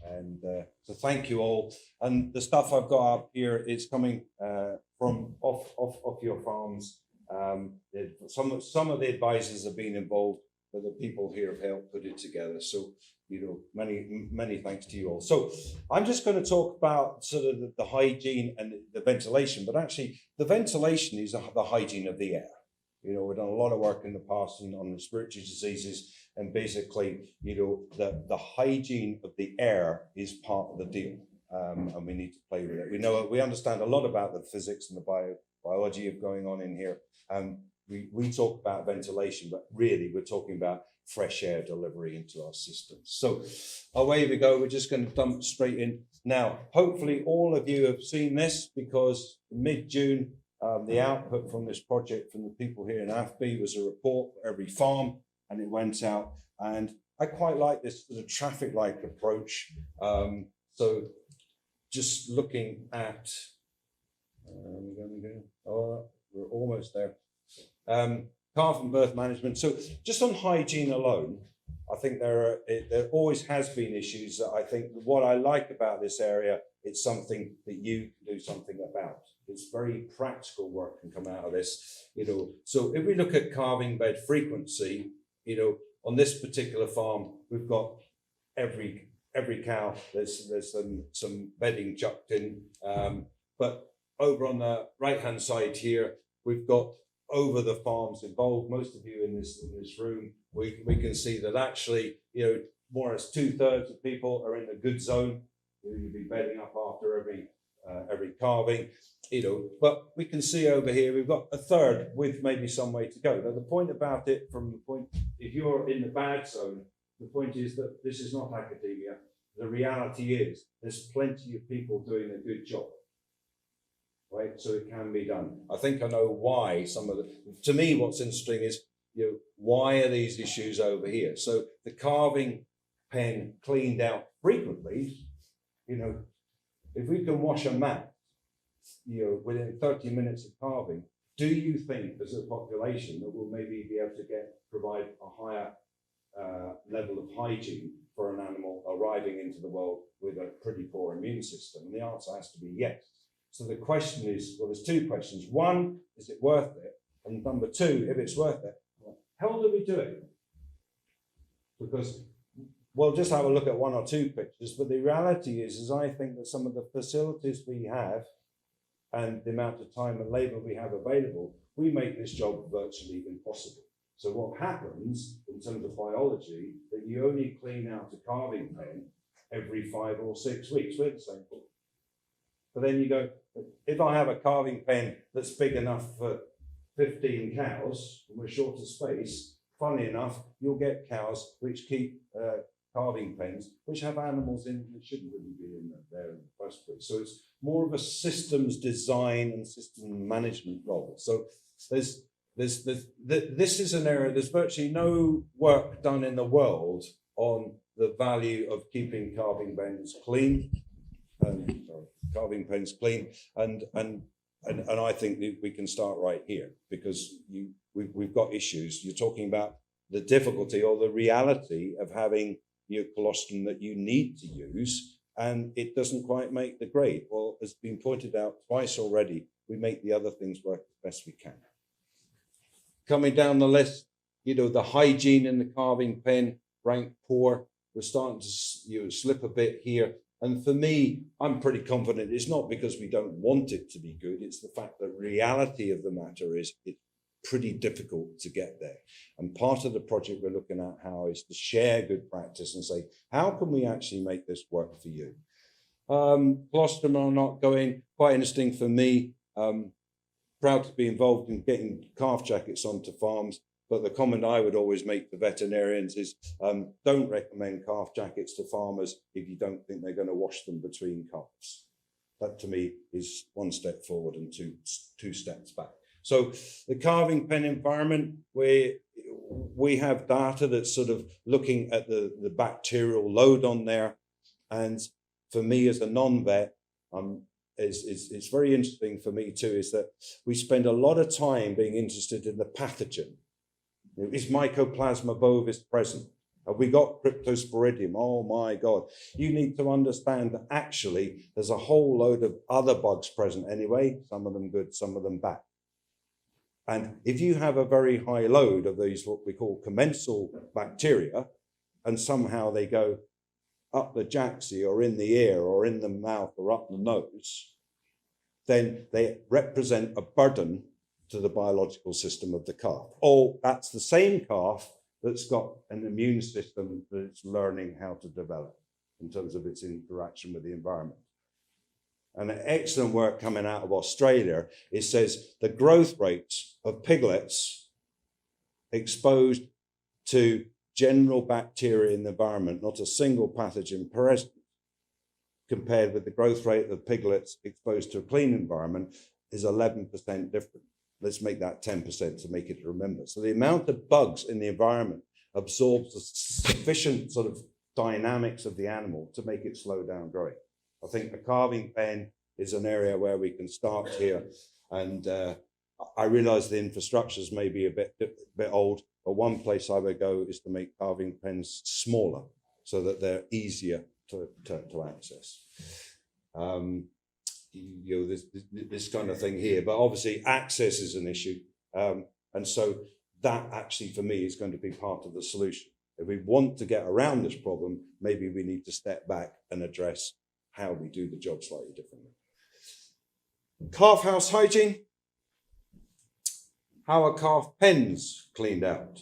And so thank you all. And the stuff I've got up here is coming from off your farms. Some of the advisors have been involved, but the people here have helped put it together. So, many thanks to you all. So I'm just going to talk about sort of the hygiene and the ventilation, but actually the ventilation is the hygiene of the air. We've done a lot of work in the past on respiratory diseases, and basically, the hygiene of the air is part of the deal, and we need to play with it. We understand a lot about the physics and the biology of going on in here. We talk about ventilation, but really we're talking about fresh air delivery into our systems. So away we go. We're just going to dump straight in. Now, hopefully all of you have seen this, because mid-June, the output from this project from the people here in AFB was a report for every farm, and it went out. And I quite like this sort of traffic light approach. So just looking at, we're almost there. Calving birth management. So just on hygiene alone, I think there always has been issues that I think what I like about this area, it's something that you can do something about. It's very practical work can come out of this, So if we look at calving bed frequency, on this particular farm, we've got every cow, there's some bedding chucked in, but over on the right-hand side here, we've got over the farms involved. Most of you in this room, we can see that actually, more or less 2/3 of people are in the good zone. You'll be bedding up after every calving, but we can see over here we've got 1/3 with maybe some way to go. Now the point about it, from the point, if you're in the bad zone, the point is that this is not academia. The reality is there's plenty of people doing a good job, right? So it can be done. I think I know why to me what's interesting is, why are these issues over here? So the calving pen cleaned out frequently, if we can wash a mat, within 30 minutes of calving, do you think as a population that we'll maybe be able to provide a higher level of hygiene for an animal arriving into the world with a pretty poor immune system? And the answer has to be yes. So the question is, well, there's two questions. One, is it worth it? And number two, if it's worth it, how do we do it? Because we'll just have a look at one or two pictures, but the reality is I think that some of the facilities we have and the amount of time and labour we have available, we make this job virtually impossible. So what happens in terms of biology, that you only clean out a calving pen every 5 or 6 weeks. We're the same thing. But then you go, if I have a calving pen that's big enough for 15 cows, and we're short of space, funnily enough, you'll get cows which keep calving pens, which have animals in that shouldn't really be in there in the first place. So it's more of a systems design and system management role. So this is an area, there's virtually no work done in the world on the value of keeping calving pens clean. Calving pens clean, and I think that we can start right here, because we've got issues. You're talking about the difficulty or the reality of having your colostrum that you need to use, and it doesn't quite make the grade. Well, as been pointed out twice already, we make the other things work as best we can. Coming down the list, the hygiene in the calving pen, rank poor. We're starting to slip a bit here. And for me, I'm pretty confident it's not because we don't want it to be good. It's the fact that reality of the matter is it's pretty difficult to get there. And part of the project we're looking at how is to share good practice and say, how can we actually make this work for you? Colostrum are not going, quite interesting for me. Proud to be involved in getting calf jackets onto farms. But the comment I would always make to veterinarians is don't recommend calf jackets to farmers if you don't think they're going to wash them between calves. That to me is one step forward and two steps back. So the calving pen environment, we have data that's sort of looking at the bacterial load on there. And for me as a non-vet, it's very interesting for me too, is that we spend a lot of time being interested in the pathogen. Is Mycoplasma bovis present? Have we got cryptosporidium? Oh my God. You need to understand that actually there's a whole load of other bugs present anyway, some of them good, some of them bad. And if you have a very high load of these, what we call commensal bacteria, and somehow they go up the jacksie or in the ear or in the mouth or up the nose, then they represent a burden to the biological system of the calf. Oh, that's the same calf that's got an immune system that it's learning how to develop in terms of its interaction with the environment. And an excellent work coming out of Australia, it says the growth rates of piglets exposed to general bacteria in the environment, not a single pathogen present, compared with the growth rate of piglets exposed to a clean environment, is 11% different. Let's make that 10% to make it remember. So the amount of bugs in the environment absorbs the sufficient sort of dynamics of the animal to make it slow down growing. I think the calving pen is an area where we can start here. And I realize the infrastructures may be a bit old, but one place I would go is to make calving pens smaller so that they're easier to access. You know, this kind of thing here, but obviously access is an issue. And so that actually for me is going to be part of the solution. If we want to get around this problem, maybe we need to step back and address how we do the job slightly differently. Calf house hygiene. How are calf pens cleaned out?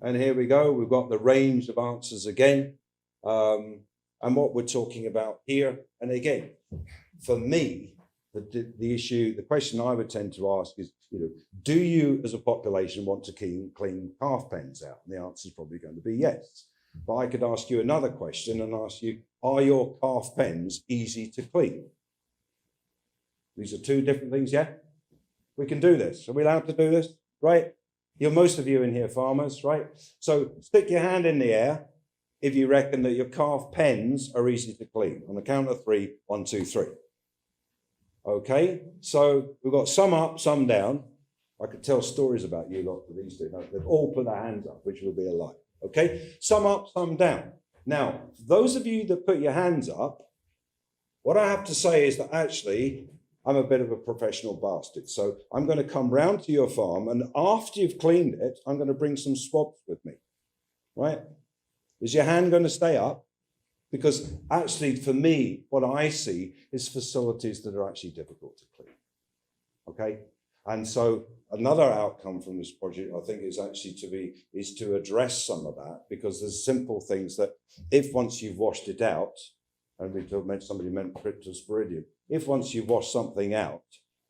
And here we go. We've got the range of answers again. And what we're talking about here, and again, for me, the issue, the question I would tend to ask is, you know, do you as a population want to clean calf pens out? And the answer is probably going to be yes. But I could ask you another question and ask you, are your calf pens easy to clean? These are two different things, yeah? We can do this. Are we allowed to do this? Right? Most of you in here farmers, right? So stick your hand in the air if you reckon that your calf pens are easy to clean. On the count of 3, 1, 2, 3. Okay, so we've got some up, some down. I could tell stories about you lot for these two. They've all put their hands up, which will be a lie. Okay, some up, some down. Now, those of you that put your hands up, what I have to say is that actually I'm a bit of a professional bastard. So I'm going to come round to your farm, and after you've cleaned it, I'm going to bring some swabs with me, right? Is your hand going to stay up? Because actually, for me, what I see is facilities that are actually difficult to clean, okay? And so another outcome from this project, I think, is actually to address some of that, because there's simple things that if once you've washed it out, and somebody meant cryptosporidium, if once you've washed something out,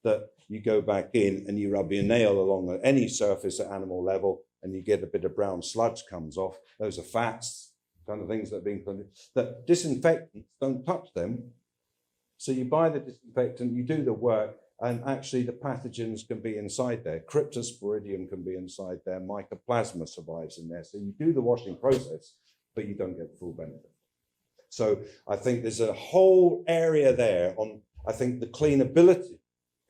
that you go back in and you rub your nail along any surface at animal level and you get a bit of brown sludge comes off, those are fats, kind of things that are being cleaned. That disinfectants, don't touch them. So you buy the disinfectant, you do the work, and actually the pathogens can be inside there. Cryptosporidium can be inside there. Mycoplasma survives in there. So you do the washing process, but you don't get the full benefit. So I think there's a whole area there on, I think the cleanability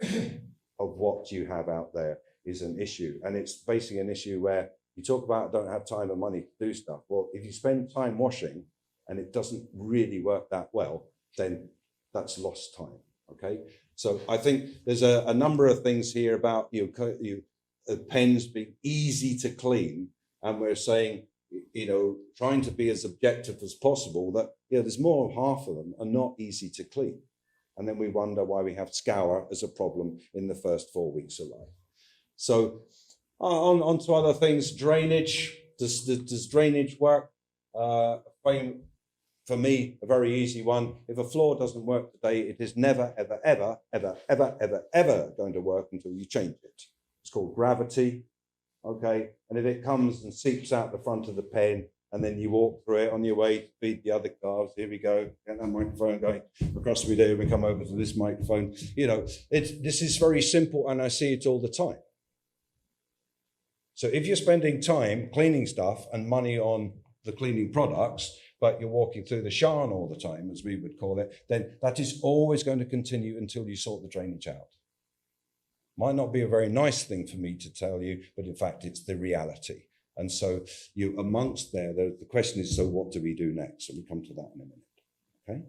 of what you have out there is an issue. And it's basically an issue where you talk about don't have time and money to do stuff. Well, if you spend time washing and it doesn't really work that well, then that's lost time, okay? So I think there's a number of things here about pens being easy to clean, and we're saying, trying to be as objective as possible, that there's more than half of them are not easy to clean. And then we wonder why we have scour as a problem in the first 4 weeks of life. So on to other things. Drainage. Does drainage work? For me, a very easy one. If a floor doesn't work today, it is never, ever, ever, ever, ever, ever, ever going to work until you change it. It's called gravity. Okay, and if it comes and seeps out the front of the pen, and then you walk through it on your way to feed the other calves, here we go, get that microphone going across me there, we come over to this microphone. This is very simple, and I see it all the time. So if you're spending time cleaning stuff and money on the cleaning products, but you're walking through the sharn all the time, as we would call it, then that is always going to continue until you sort the drainage out. Might not be a very nice thing for me to tell you, but in fact, it's the reality. And so you amongst there, the question is, so what do we do next? So we come to that in a minute. Okay.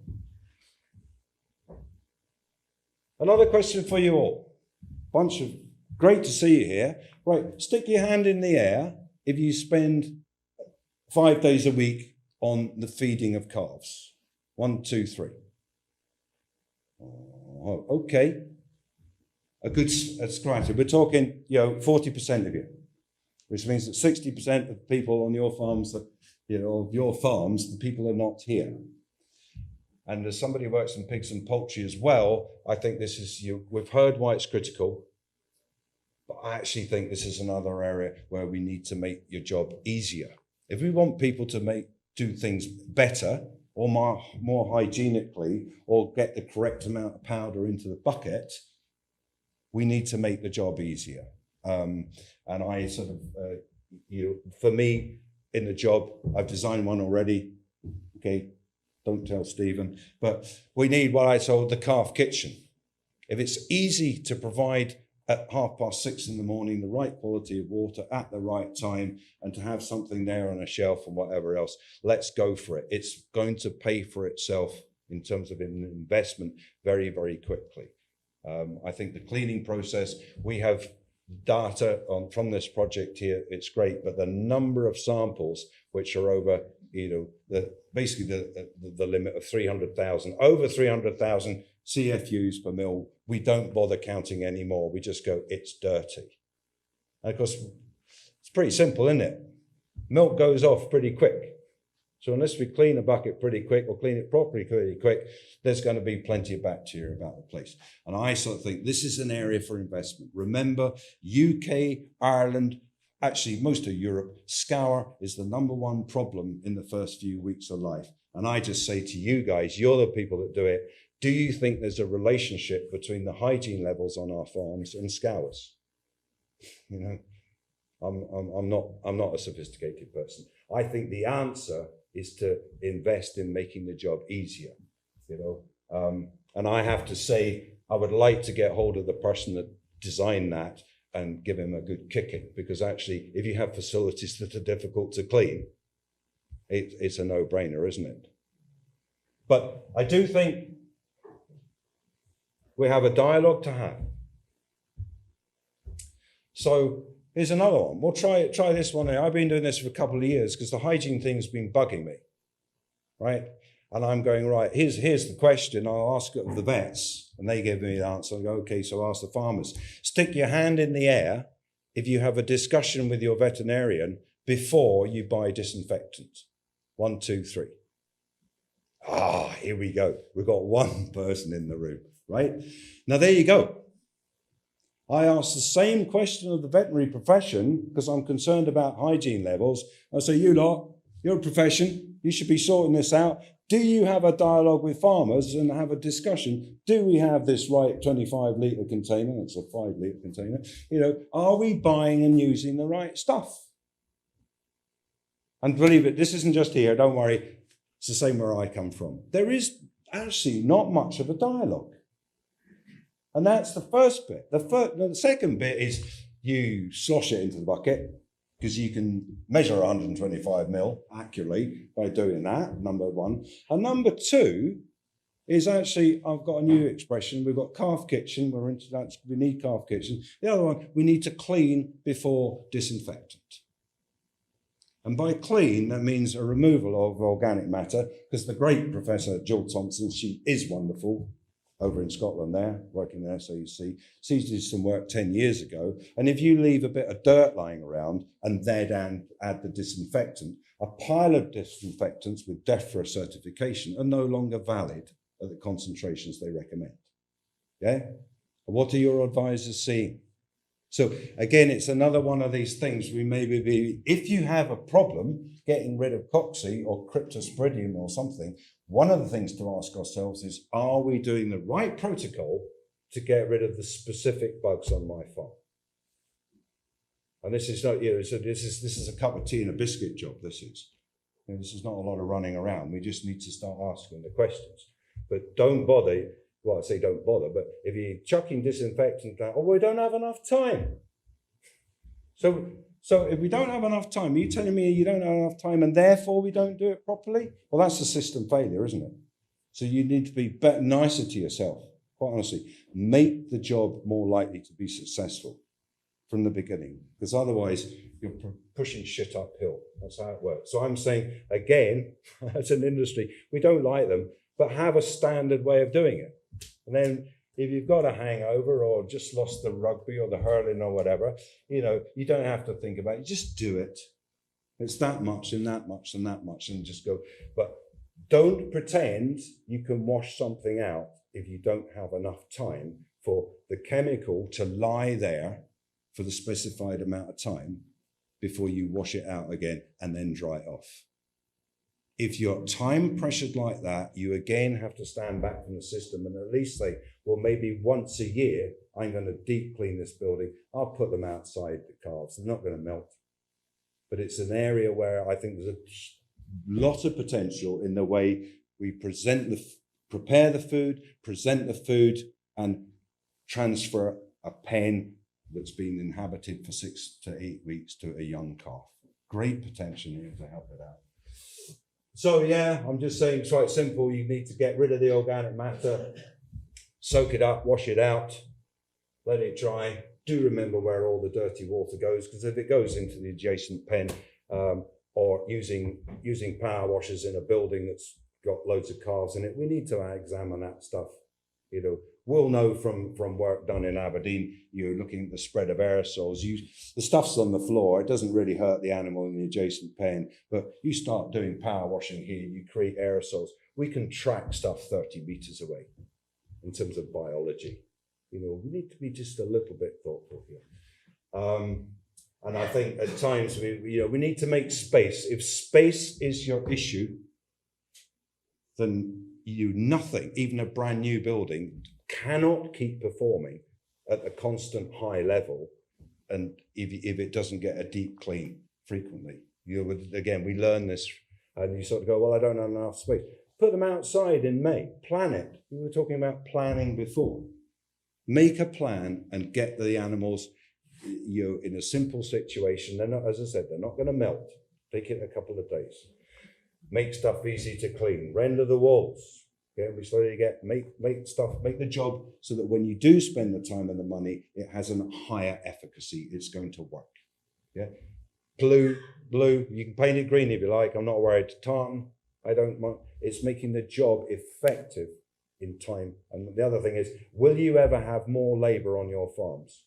Another question for you all. Great to see you here. Right, stick your hand in the air if you spend 5 days a week on the feeding of calves. 1, 2, 3. Oh, okay. A good scratch. We're talking, 40% of you, which means that 60% of people on your farms, of your farms, the people are not here. And as somebody who works in pigs and poultry as well, I think this is, we've heard why it's critical, but I actually think this is another area where we need to make your job easier. If we want people to do things better or more hygienically, or get the correct amount of powder into the bucket, we need to make the job easier. And I sort of, for me, in the job, I've designed one already. Okay, don't tell Stephen, but we need what I call the calf kitchen. If it's easy to provide at 6:30 in the morning, the right quality of water at the right time, and to have something there on a shelf and whatever else, let's go for it. It's going to pay for itself in terms of an investment very, very quickly. I think the cleaning process, we have data from this project here, it's great, but the number of samples which are over, basically the limit of 300,000, over 300,000 CFUs per mil, we don't bother counting anymore. We just go, it's dirty. And of course, it's pretty simple, isn't it? Milk goes off pretty quick. So unless we clean a bucket pretty quick or clean it properly pretty quick, there's going to be plenty of bacteria about the place. And I sort of think this is an area for investment. Remember, UK, Ireland, actually most of Europe, scour is the number one problem in the first few weeks of life. And I just say to you guys, you're the people that do it. Do you think there's a relationship between the hygiene levels on our farms and scours? I'm not a sophisticated person. I think the answer is to invest in making the job easier, and I have to say, I would like to get hold of the person that designed that and give him a good kicking, because actually, if you have facilities that are difficult to clean, it's a no-brainer, isn't it? But I do think we have a dialogue to have. So here's another one. We'll try this one here. I've been doing this for a couple of years because the hygiene thing's been bugging me, right? And I'm going, right, here's the question. I'll ask it of the vets, and they give me the answer. I go, okay, so ask the farmers. Stick your hand in the air if you have a discussion with your veterinarian before you buy disinfectant. 1, 2, 3. Here we go. We've got one person in the room, right? Now, there you go. I asked the same question of the veterinary profession because I'm concerned about hygiene levels. I say, you lot, you're a profession. You should be sorting this out. Do you have a dialogue with farmers and have a discussion? Do we have this right 25-litre container? That's a 5-litre container. Are we buying and using the right stuff? And believe it, this isn't just here. Don't worry. It's the same where I come from. There is actually not much of a dialogue. And that's the first bit. The second bit is you slosh it into the bucket because you can measure 125 mil accurately by doing that, number one. And number two is actually, I've got a new expression. We've got calf kitchen. We're into that. We need calf kitchen. The other one, we need to clean before disinfectant. And by clean, that means a removal of organic matter, because the great Professor Jill Thompson, she is wonderful, over in Scotland there, working there, so you see. She did some work 10 years ago. And if you leave a bit of dirt lying around and then add the disinfectant, a pile of disinfectants with DEFRA certification are no longer valid at the concentrations they recommend. Yeah? What are your advisors seeing? So again, it's another one of these things we maybe be, if you have a problem getting rid of cocci or cryptosporidium or something, one of the things to ask ourselves is, are we doing the right protocol to get rid of the specific bugs on my farm? And this is not, this is a cup of tea and a biscuit job, this is. This is not a lot of running around. We just need to start asking the questions. But don't bother. Well, I say don't bother, but if you're chucking disinfectant down, we don't have enough time. So So if we don't have enough time, are you telling me you don't have enough time and therefore we don't do it properly? Well, that's a system failure, isn't it? So you need to be better, nicer to yourself, quite honestly. Make the job more likely to be successful from the beginning, because otherwise you're pushing shit uphill. That's how it works. So I'm saying, again, as an industry, we don't like them, but have a standard way of doing it. And then if you've got a hangover or just lost the rugby or the hurling or whatever, you don't have to think about it. You just do it. It's that much and that much and that much, and just go. But don't pretend you can wash something out if you don't have enough time for the chemical to lie there for the specified amount of time before you wash it out again and then dry it off. If you're time pressured like that, you again have to stand back from the system and at least say, well, maybe once a year, I'm going to deep clean this building. I'll put them outside the calves. They're not going to melt. But it's an area where I think there's a lot of potential in the way we prepare the food, present the food, and transfer a pen that's been inhabited for 6 to 8 weeks to a young calf. Great potential here to help it out. So yeah, I'm just saying it's quite simple. You need to get rid of the organic matter, soak it up, wash it out, let it dry. Do remember where all the dirty water goes, because if it goes into the adjacent pen, or using power washers in a building that's got loads of calves in it, we need to examine that stuff. We'll know from work done in Aberdeen, you're looking at the spread of aerosols. The stuff's on the floor. It doesn't really hurt the animal in the adjacent pen, but you start doing power washing here, you create aerosols. We can track stuff 30 meters away in terms of biology. We need to be just a little bit thoughtful here. And I think at times we need to make space. If space is your issue, then nothing, even a brand new building, cannot keep performing at a constant high level, and if it doesn't get a deep clean frequently. Again, we learn this, and you sort of go, well, I don't have enough space. Put them outside in May. Plan it. We were talking about planning before. Make a plan and get the animals in a simple situation. They're not, as I said, they're not going to melt. Take it a couple of days. Make stuff easy to clean. Render the walls. Okay, we slowly make the job so that when you do spend the time and the money, it has a higher efficacy. It's going to work. Yeah, blue. You can paint it green if you like. I'm not worried. Tartan, I don't mind. It's making the job effective in time. And the other thing is, will you ever have more labour on your farms?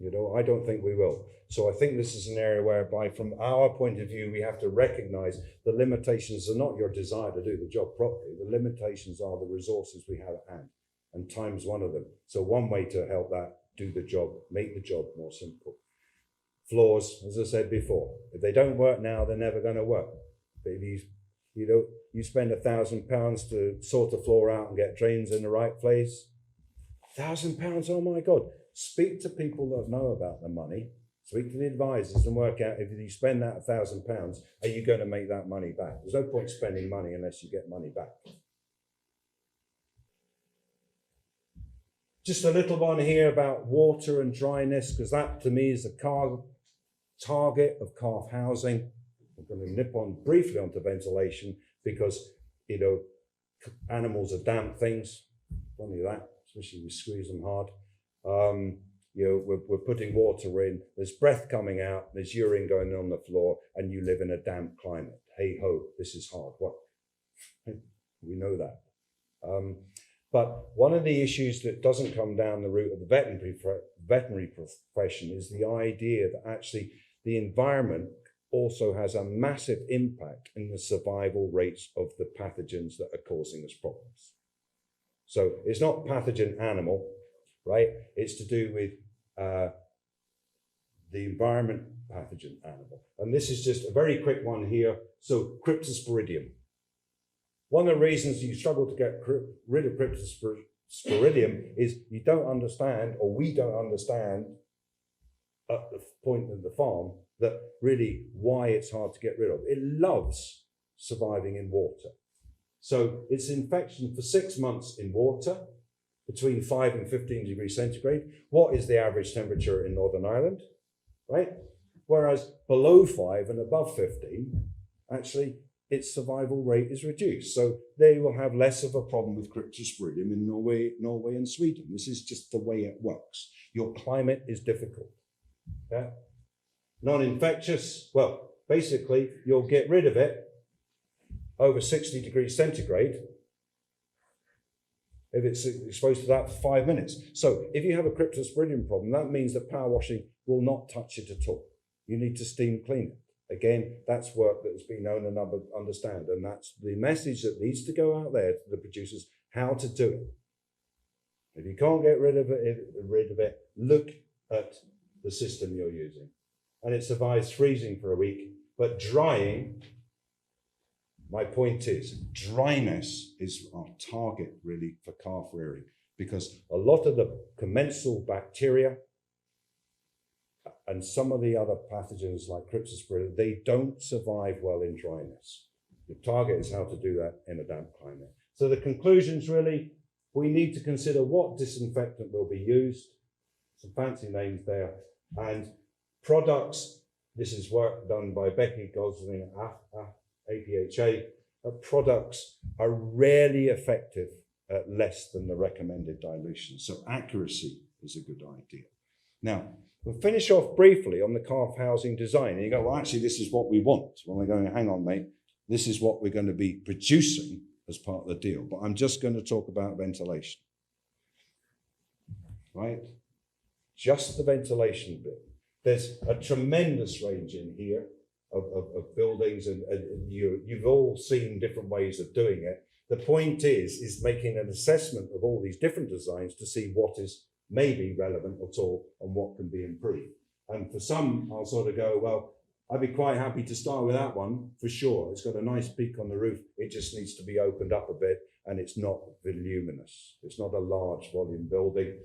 I don't think we will. So I think this is an area whereby, from our point of view, we have to recognize the limitations are not your desire to do the job properly. The limitations are the resources we have at hand, and time's one of them. So one way to help that, do the job, make the job more simple. Floors, as I said before, if they don't work now, they're never going to work. But if you spend £1,000 to sort a floor out and get drains in the right place, £1,000, oh my God. Speak to people that know about the money. Speak to the advisors and work out, if you spend that £1,000, are you going to make that money back? There's no point spending money unless you get money back. Just a little one here about water and dryness, because that to me is the target of calf housing. I'm going to nip on briefly onto ventilation, because animals are damp things. Funny that, especially if you squeeze them hard. We're putting water in, there's breath coming out, there's urine going on the floor, and you live in a damp climate. Hey ho, this is hard work. We know that. But one of the issues that doesn't come down the route of the veterinary profession is the idea that actually the environment also has a massive impact in the survival rates of the pathogens that are causing us problems. So it's not pathogen animal, right? It's to do with the environment pathogen animal. And this is just a very quick one here. So Cryptosporidium. One of the reasons you struggle to get rid of Cryptosporidium is you don't understand, or we don't understand at the point of the farm, that really why it's hard to get rid of. It loves surviving in water. So it's infection for 6 months in water. between 5 and 15 degrees centigrade. What is the average temperature in Northern Ireland, right? Whereas below 5 and above 15, actually, its survival rate is reduced. So they will have less of a problem with cryptosporidium in Norway and Sweden. This is just the way it works. Your climate is difficult. Yeah? Non-infectious, well, basically, you'll get rid of it over 60 degrees centigrade if it's exposed to that for 5 minutes. So if you have a cryptosporidium problem, that means that power washing will not touch it at all. You need to steam clean it. Again, that's work that has been known and understand, and that's the message that needs to go out there to the producers, how to do it. If you can't get rid of it, look at the system you're using. And it survives freezing for a week, but drying, my point is, dryness is our target really for calf rearing, because a lot of the commensal bacteria and some of the other pathogens like cryptosporidium, they don't survive well in dryness. The target is how to do that in a damp climate. So the conclusions really, we need to consider what disinfectant will be used, some fancy names there, and products. This is work done by Becky Gosling at APHA. Products are rarely effective at less than the recommended dilution. So accuracy is a good idea. Now, we'll finish off briefly on the calf housing design. And you go, well, actually, this is what we want. Well, we're going, hang on, mate. This is what we're going to be producing as part of the deal. But I'm just going to talk about ventilation. Right? Just the ventilation bit. There's a tremendous range in here of buildings, and you've all seen different ways of doing it. The point is making an assessment of all these different designs to see what is maybe relevant at all and what can be improved. And for some, I'll sort of go, well, I'd be quite happy to start with that one for sure. It's got a nice peak on the roof. It just needs to be opened up a bit, and it's not voluminous. It's not a large volume building.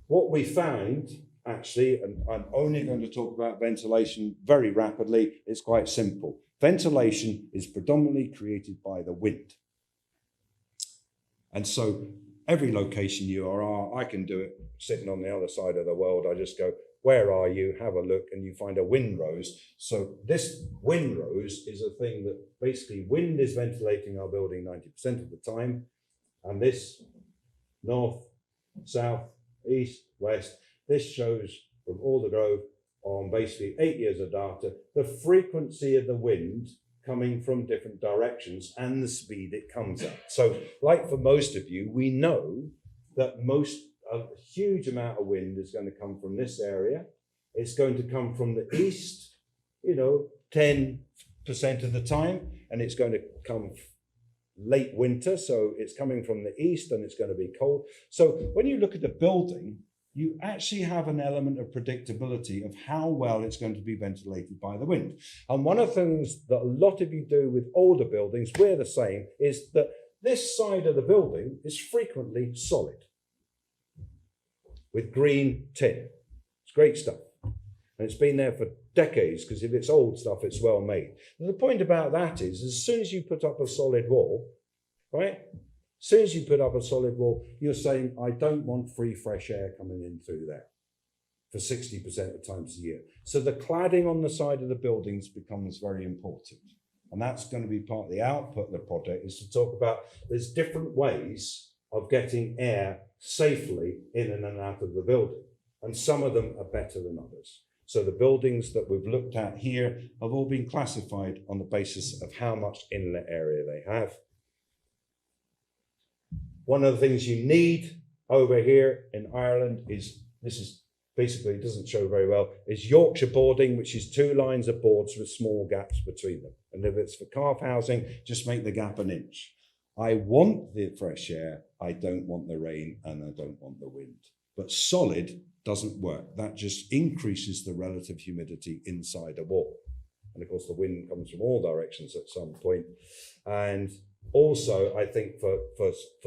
What we found, actually, and I'm only going to talk about ventilation very rapidly, it's quite simple. Ventilation is predominantly created by the wind. And so every location you are, I can do it sitting on the other side of the world. I just go, where are you? Have a look, and you find a windrose. So this windrose is a thing that basically wind is ventilating our building 90% of the time. And this north, south, east, west, this shows from Aldergrove on basically 8 years of data, the frequency of the wind coming from different directions and the speed it comes at. So like for most of you, we know that a huge amount of wind is going to come from this area. It's going to come from the east, 10% of the time, and it's going to come late winter. So it's coming from the east and it's going to be cold. So when you look at the building, you actually have an element of predictability of how well it's going to be ventilated by the wind. And one of the things that a lot of you do with older buildings, we're the same, is that this side of the building is frequently solid with green tin. It's great stuff. And it's been there for decades, because if it's old stuff, it's well made. And the point about that is, as soon as you put up a solid wall, right? As soon as you put up a solid wall, you're saying, I don't want free fresh air coming in through there for 60% of times a year. So the cladding on the side of the buildings becomes very important. And that's going to be part of the output of the project, is to talk about there's different ways of getting air safely in and out of the building. And some of them are better than others. So the buildings that we've looked at here have all been classified on the basis of how much inlet area they have. One of the things you need over here in Ireland is, this is basically, it doesn't show very well, is Yorkshire boarding, which is 2 lines of boards with small gaps between them. And if it's for calf housing, just make the gap an inch. I want the fresh air, I don't want the rain, and I don't want the wind. But solid doesn't work. That just increases the relative humidity inside a wall. And of course, the wind comes from all directions at some point. And also, I think for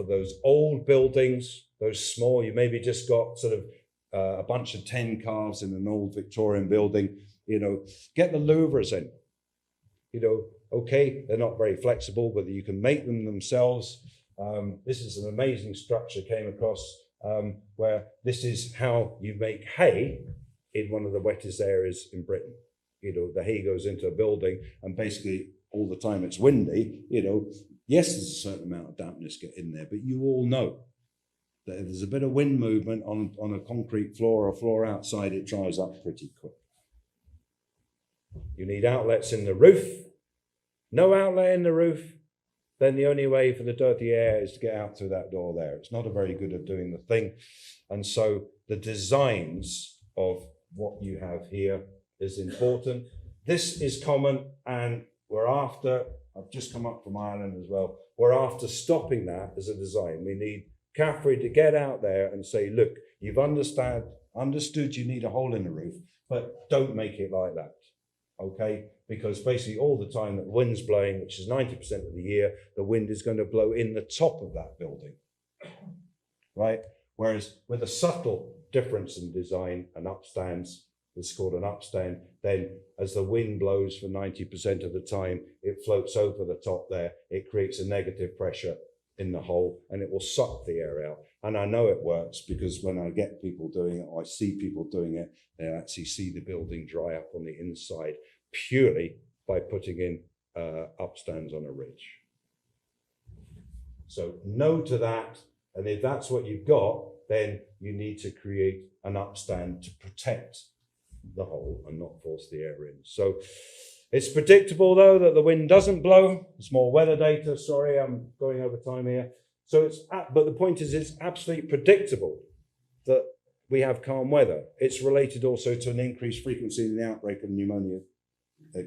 those old buildings, those small, you maybe just got sort of a bunch of 10 calves in an old Victorian building, get the louvers in. Okay, they're not very flexible, but you can make them themselves. This is an amazing structure came across where this is how you make hay in one of the wettest areas in Britain. You know, the hay goes into a building and basically all the time it's windy, you know, yes, there's a certain amount of dampness get in there, but you all know that if there's a bit of wind movement on a concrete floor or floor outside, it dries up pretty quick. You need outlets in the roof. No outlet in the roof, then the only way for the dirty air is to get out through that door there. It's not a very good at doing the thing. And so the designs of what you have here is important. This is common, and we're after, I've just come up from Ireland as well, we're after stopping that as a design. We need CAFRE to get out there and say, look, you've understood you need a hole in the roof, but don't make it like that, okay? Because basically all the time that the wind's blowing, which is 90% of the year, the wind is going to blow in the top of that building, right? Whereas with a subtle difference in design, an upstands, it's called an upstand, then as the wind blows for 90% of the time, it floats over the top there, it creates a negative pressure in the hole and it will suck the air out. And I know it works because when I get people doing it, or I see people doing it, they actually see the building dry up on the inside purely by putting in upstands on a ridge. So no to that, and if that's what you've got, then you need to create an upstand to protect the hole and not force the air in. So it's predictable though that the wind doesn't blow. It's more weather data. Sorry, I'm going over time here. So but the point is, it's absolutely predictable that we have calm weather. It's related also to an increased frequency in the outbreak of pneumonia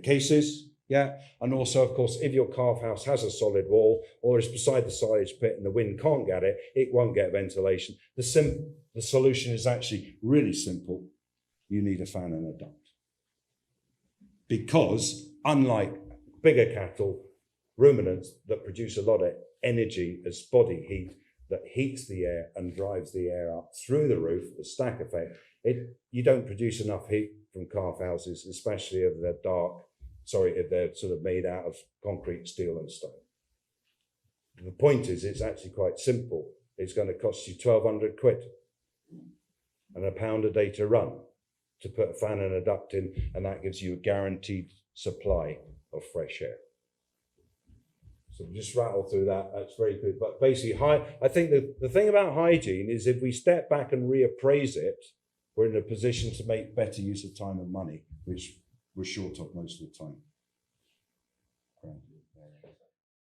cases. Yeah, and also, of course, if your calf house has a solid wall or is beside the silage pit and the wind can't get it, it won't get ventilation. The solution is actually really simple. You need a fan and a duct. Because unlike bigger cattle, ruminants that produce a lot of energy as body heat that heats the air and drives the air up through the roof, the stack effect, you don't produce enough heat from calf houses, especially if they're sort of made out of concrete, steel and stone. The point is, it's actually quite simple. It's going to cost you 1,200 quid and £1 a day to run, to put a fan and a duct in, and that gives you a guaranteed supply of fresh air. So just rattle through that, that's very good. But basically, I think the thing about hygiene is if we step back and reappraise it, we're in a position to make better use of time and money, which we're short of most of the time.